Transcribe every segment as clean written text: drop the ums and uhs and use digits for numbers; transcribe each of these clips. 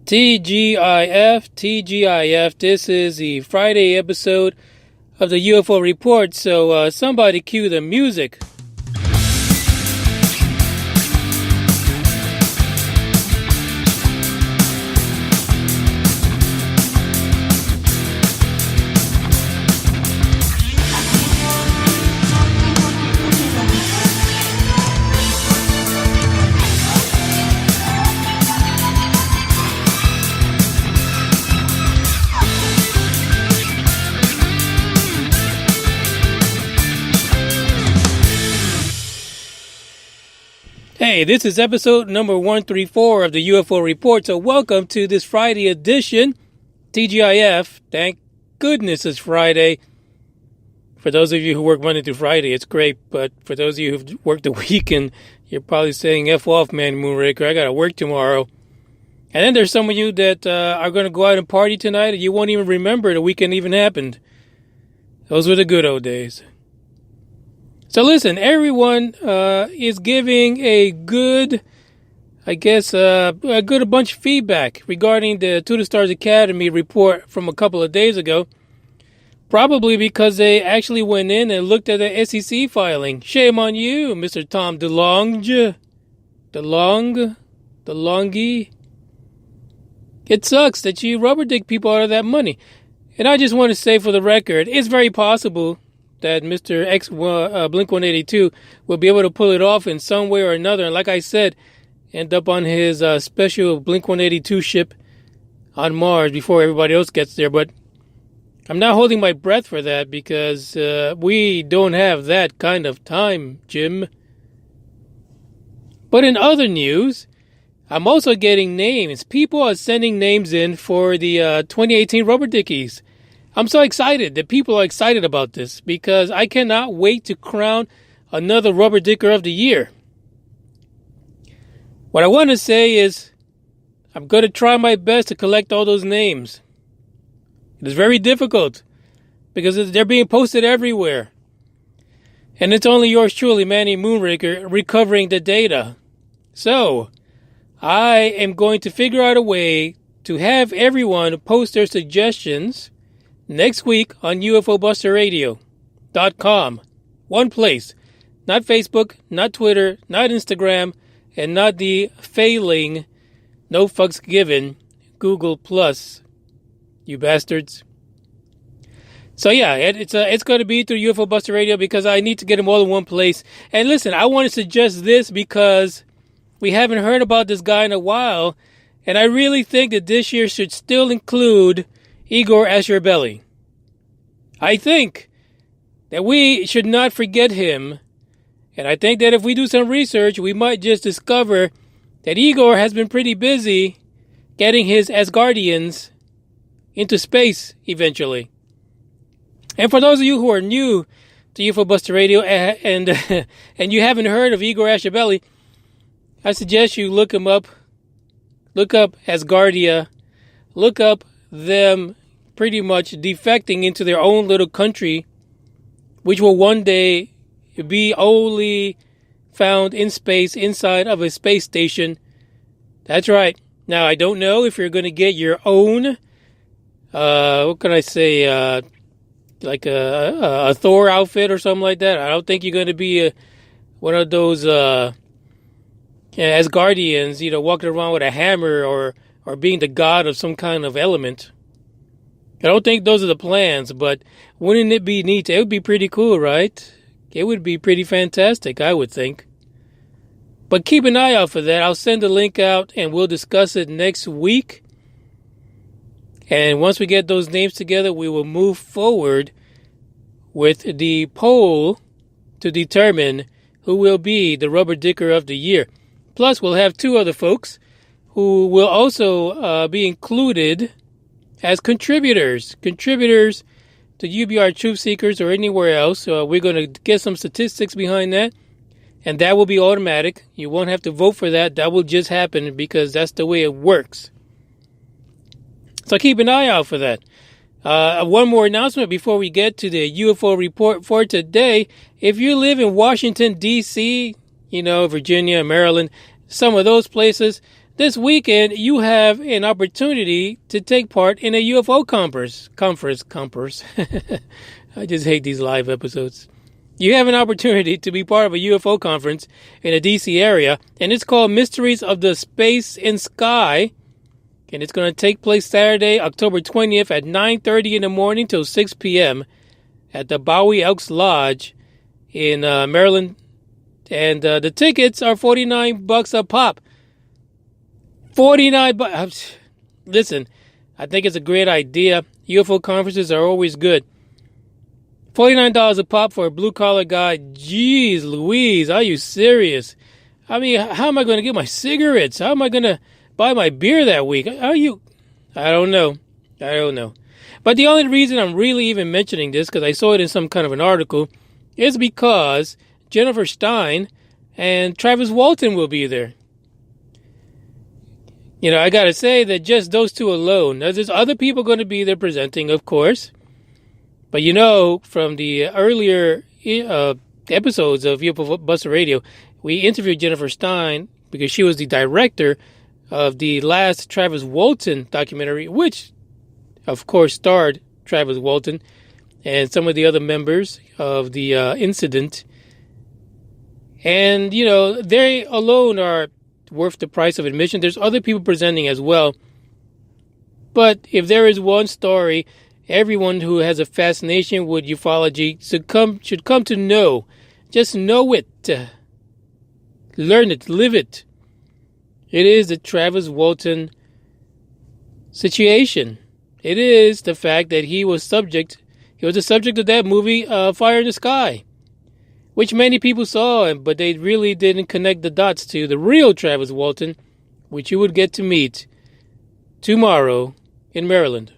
TGIF. This is the Friday episode of the UFO Report, so somebody cue the music. Hey, this is episode number 134 of the UFO Report, so welcome to this Friday edition, TGIF. Thank goodness it's Friday. For those of you who work Monday through Friday, it's great, but for those of you who've worked the weekend, you're probably saying, F off, man, Moonraker, I gotta work tomorrow. And then there's some of you that are gonna go out and party tonight, and you won't even remember the weekend even happened. Those were the good old days. So listen, everyone is giving a good, a bunch of feedback regarding the To the Stars Academy report from a couple of days ago. Probably because they actually went in and looked at the SEC filing. Shame on you, Mr. Tom DeLonge. DeLonge. It sucks that you rubber dig people out of that money. And I just want to say for the record, it's very possible that Mr. X Blink-182 will be able to pull it off in some way or another. And like I said, end up on his special Blink-182 ship on Mars before everybody else gets there. But I'm not holding my breath for that because we don't have that kind of time, Jim. But in other news, I'm also getting names. People are sending names in for the 2018 Rubber Duckies. I'm so excited that people are excited about this because I cannot wait to crown another Rubber Dicker of the Year. What I want to say is I'm going to try my best to collect all those names. It is very difficult because they're being posted everywhere. And it's only yours truly, Manny Moonraker, recovering the data. So I am going to figure out a way to have everyone post their suggestions next week on UFOBusterRadio.com. One place. Not Facebook, not Twitter, not Instagram, and not the failing, no fucks given, Google Plus. You bastards. So yeah, it's going to be through UFO Buster Radio because I need to get them all in one place. And listen, I want to suggest this because we haven't heard about this guy in a while, and I really think that this year should still include Igor Asherbelly. I think that we should not forget him, and I think that if we do some research, we might just discover that Igor has been pretty busy getting his Asgardians into space eventually. And for those of you who are new to UFO Buster Radio and you haven't heard of Igor Asherbelly, I suggest you look him up. Look up Asgardia. Look up them pretty much defecting into their own little country, which will one day be only found in space inside of a space station. That's right. Now, I don't know if you're going to get your own, what can I say, like a Thor outfit or something like that. I don't think you're going to be one of those Asgardians, walking around with a hammer or being the god of some kind of element. I don't think those are the plans, but wouldn't it be neat? It would be pretty cool, right? It would be pretty fantastic, I would think. But keep an eye out for that. I'll send the link out and we'll discuss it next week. And once we get those names together, we will move forward with the poll to determine who will be the Rubber Dicker of the Year. Plus, we'll have two other folks who will also be included as contributors to UBR Truth Seekers or anywhere else. We're going to get some statistics behind that, and that will be automatic. You won't have to vote for that. That will just happen because that's the way it works. So keep an eye out for that. One more announcement before we get to the UFO report for today. If you live in Washington, D.C., Virginia, Maryland, some of those places, this weekend you have an opportunity to take part in a UFO conference. I just hate these live episodes. You have an opportunity to be part of a UFO conference in the D.C. area, and it's called Mysteries of the Space and Sky. And it's going to take place Saturday, October 20th at 9:30 in the morning till 6 p.m. at the Bowie Elks Lodge in Maryland. And the tickets are $49 a pop. $49. Listen, I think it's a great idea. UFO conferences are always good. $49 a pop for a blue-collar guy. Jeez Louise, are you serious? I mean, how am I going to get my cigarettes? How am I going to buy my beer that week? I don't know. But the only reason I'm really even mentioning this, because I saw it in some kind of an article, is because Jennifer Stein and Travis Walton will be there. You know, I got to say that just those two alone. Now, there's other people going to be there presenting, of course. But you know, from the earlier episodes of UFO Buster Radio, we interviewed Jennifer Stein because she was the director of the last Travis Walton documentary, which, of course, starred Travis Walton and some of the other members of the incident. And, you know, they alone are worth the price of admission. There's other people presenting as well. But if there is one story everyone who has a fascination with ufology should come to know, just know it, learn it, live it. It is the Travis Walton situation. It is the fact that he was the subject of that movie, Fire in the Sky, which many people saw, but they really didn't connect the dots to the real Travis Walton, which you would get to meet tomorrow in Maryland.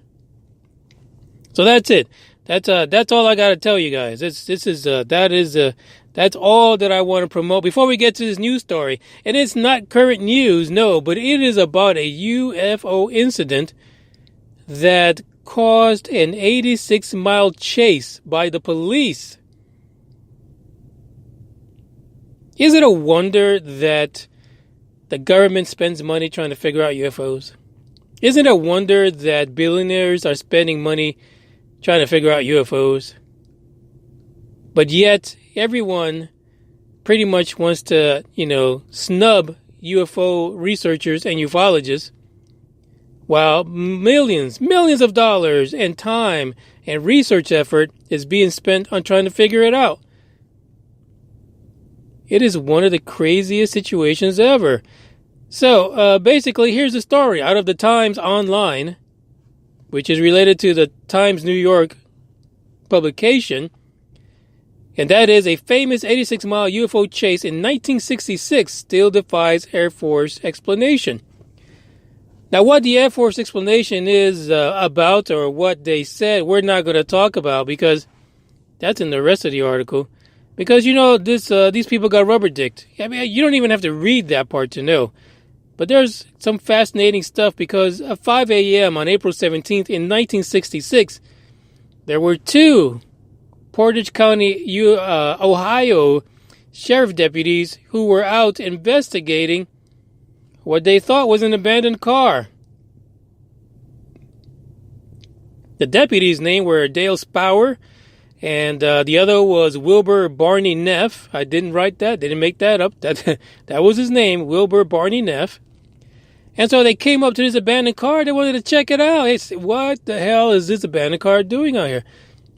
So that's it. That's all I got to tell you guys. That's all that I want to promote. Before we get to this news story, and it's not current news, no, but it is about a UFO incident that caused an 86-mile chase by the police. Is it a wonder that the government spends money trying to figure out UFOs? Isn't it a wonder that billionaires are spending money trying to figure out UFOs? But yet, everyone pretty much wants to, snub UFO researchers and ufologists, while millions of dollars and time and research effort is being spent on trying to figure it out. It is one of the craziest situations ever. So, basically, here's the story out of the Times Online, which is related to the Times New York publication. And that is a famous 86-mile UFO chase in 1966 still defies Air Force explanation. Now, what the Air Force explanation is about, or what they said, we're not going to talk about because that's in the rest of the article. Because, these people got rubber-dicked. I mean, you don't even have to read that part to know. But there's some fascinating stuff because at 5 a.m. on April 17th in 1966, there were two Portage County, Ohio sheriff deputies who were out investigating what they thought was an abandoned car. The deputies' names were Dale Spower, and the other was Wilbur Barney Neff. I didn't write that. They didn't make that up. That was his name, Wilbur Barney Neff. And so they came up to this abandoned car. They wanted to check it out. They said, what the hell is this abandoned car doing out here?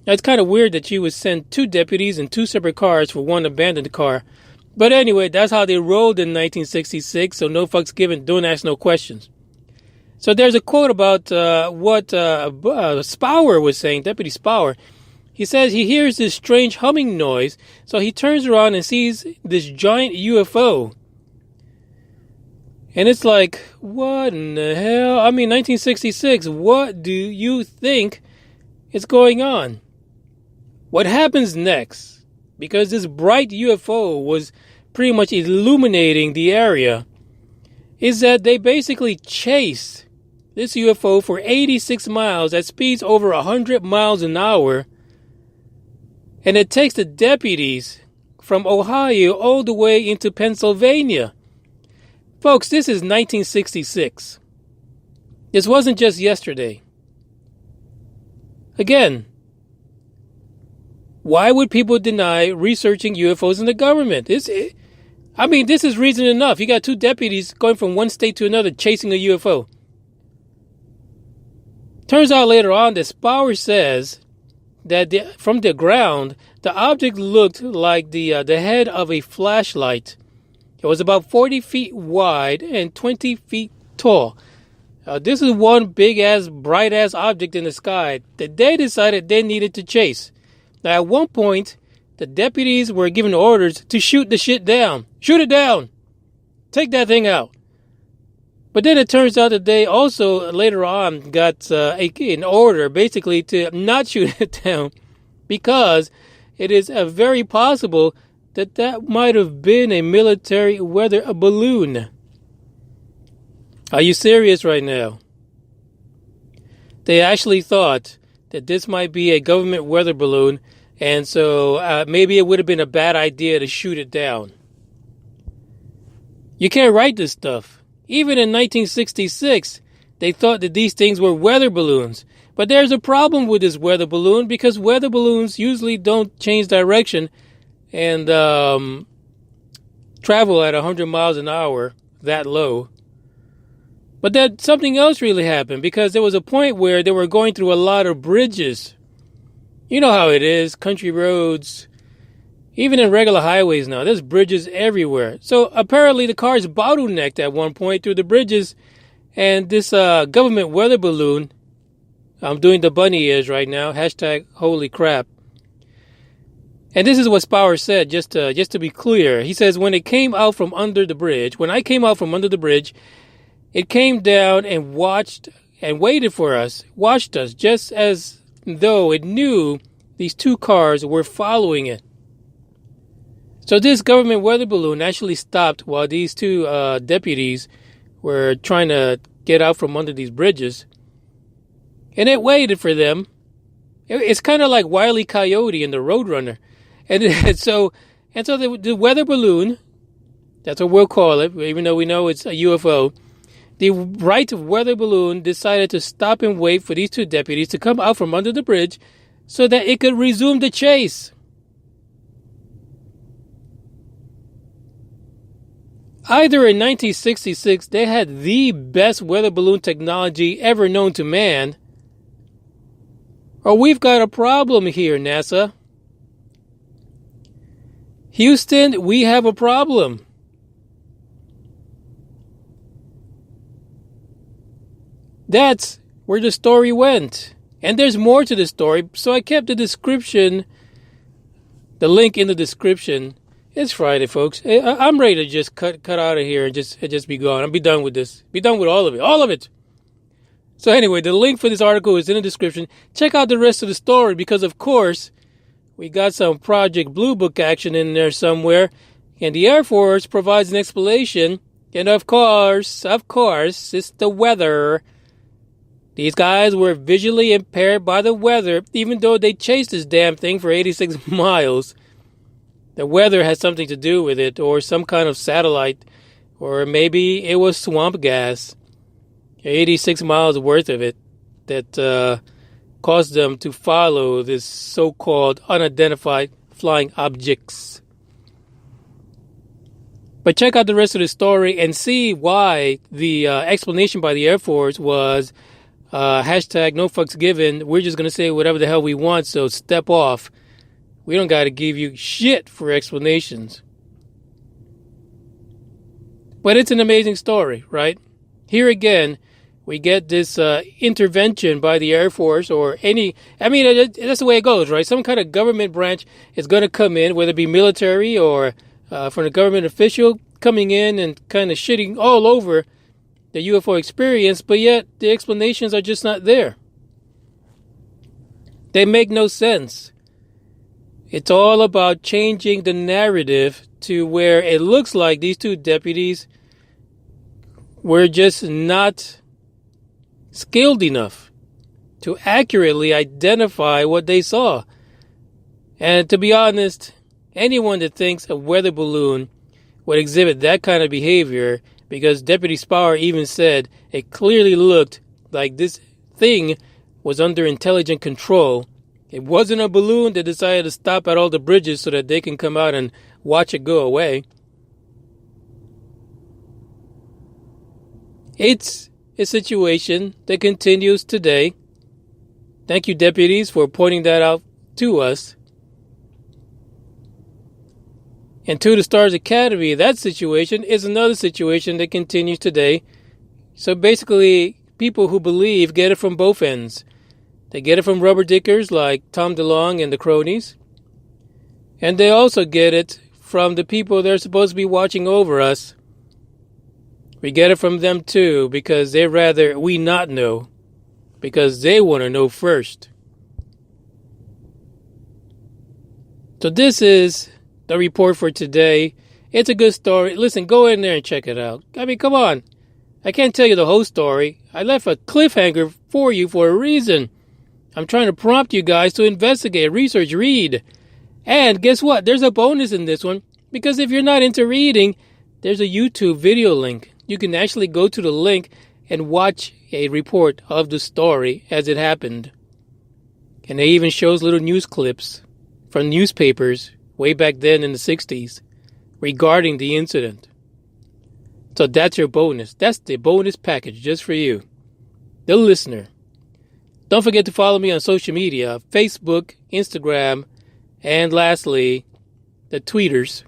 Now, it's kind of weird that you would send two deputies in two separate cars for one abandoned car. But anyway, that's how they rolled in 1966, so no fucks given, don't ask no questions. So there's a quote about what Spower was saying, Deputy Spower. He says he hears this strange humming noise, so he turns around and sees this giant UFO. And it's like, what in the hell? I mean, 1966, what do you think is going on? What happens next? Because this bright UFO was pretty much illuminating the area, is that they basically chased this UFO for 86 miles at speeds over 100 miles an hour. And it takes the deputies from Ohio all the way into Pennsylvania. Folks, this is 1966. This wasn't just yesterday. Again, why would people deny researching UFOs in the government? This is reason enough. You got two deputies going from one state to another chasing a UFO. Turns out later on that Spower says that from the ground, the object looked like the head of a flashlight. It was about 40 feet wide and 20 feet tall. This is one big-ass, bright-ass object in the sky that they decided they needed to chase. Now, at one point, the deputies were given orders to shoot the shit down. Shoot it down! Take that thing out. But then it turns out that they also later on got an order basically to not shoot it down because it is very possible that might have been a military weather balloon. Are you serious right now? They actually thought that this might be a government weather balloon, and so maybe it would have been a bad idea to shoot it down. You can't write this stuff. Even in 1966, they thought that these things were weather balloons. But there's a problem with this weather balloon because weather balloons usually don't change direction and travel at 100 miles an hour that low. But that something else really happened because there was a point where they were going through a lot of bridges. You know how it is, country roads. Even in regular highways now, there's bridges everywhere. So apparently the cars bottlenecked at one point through the bridges. And this government weather balloon, I'm doing the bunny ears right now, hashtag holy crap. And this is what Spower said, just to be clear. He says, when I came out from under the bridge, it came down and watched and waited for us, watched us, just as though it knew these two cars were following it. So this government weather balloon actually stopped while these two deputies were trying to get out from under these bridges. And it waited for them. It's kind of like Wile E. Coyote in the Roadrunner. And so the weather balloon, that's what we'll call it, even though we know it's a UFO, the right weather balloon decided to stop and wait for these two deputies to come out from under the bridge so that it could resume the chase. Either in 1966, they had the best weather balloon technology ever known to man, or we've got a problem here, NASA. Houston, we have a problem. That's where the story went. And there's more to the story, so I kept the link in the description. It's Friday, folks. I'm ready to just cut out of here and just be gone. I'll be done with this. Be done with all of it. All of it. So anyway, the link for this article is in the description. Check out the rest of the story because, of course, we got some Project Blue Book action in there somewhere. And the Air Force provides an explanation. And of course, it's the weather. These guys were visually impaired by the weather, even though they chased this damn thing for 86 miles. The weather has something to do with it, or some kind of satellite, or maybe it was swamp gas. 86 miles worth of it that caused them to follow this so-called unidentified flying objects. But check out the rest of the story and see why the explanation by the Air Force was hashtag no fucks given. We're just going to say whatever the hell we want, so step off. We don't got to give you shit for explanations. But it's an amazing story, right? Here again, we get this intervention by the Air Force or that's the way it goes, right? Some kind of government branch is going to come in, whether it be military or from a government official coming in and kind of shitting all over the UFO experience, but yet the explanations are just not there. They make no sense. It's all about changing the narrative to where it looks like these two deputies were just not skilled enough to accurately identify what they saw. And to be honest, anyone that thinks a weather balloon would exhibit that kind of behavior because Deputy Spower even said it clearly looked like this thing was under intelligent control. It wasn't a balloon that decided to stop at all the bridges so that they can come out and watch it go away. It's a situation that continues today. Thank you, deputies, for pointing that out to us. And to the Stars Academy, that situation is another situation that continues today. So basically, people who believe get it from both ends. They get it from rubber dickers like Tom DeLonge and the cronies. And they also get it from the people that are supposed to be watching over us. We get it from them too, because they'd rather we not know. Because they want to know first. So this is the report for today. It's a good story. Listen, go in there and check it out. I mean, come on. I can't tell you the whole story. I left a cliffhanger for you for a reason. I'm trying to prompt you guys to investigate, research, read. And guess what? There's a bonus in this one. Because if you're not into reading, there's a YouTube video link. You can actually go to the link and watch a report of the story as it happened. And it even shows little news clips from newspapers way back then in the 60s regarding the incident. So that's your bonus. That's the bonus package just for you, the listener. Don't forget to follow me on social media, Facebook, Instagram, and lastly, the tweeters.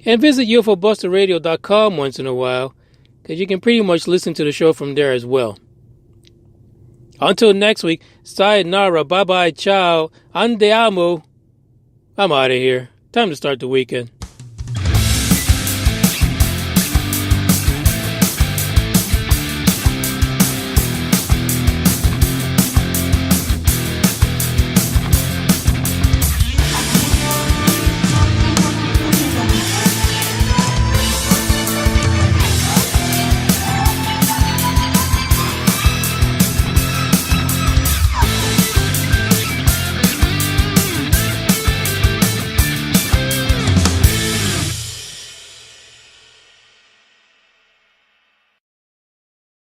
And visit UFOBusterRadio.com once in a while, because you can pretty much listen to the show from there as well. Until next week, sayonara, bye-bye, ciao, andiamo. I'm out of here. Time to start the weekend.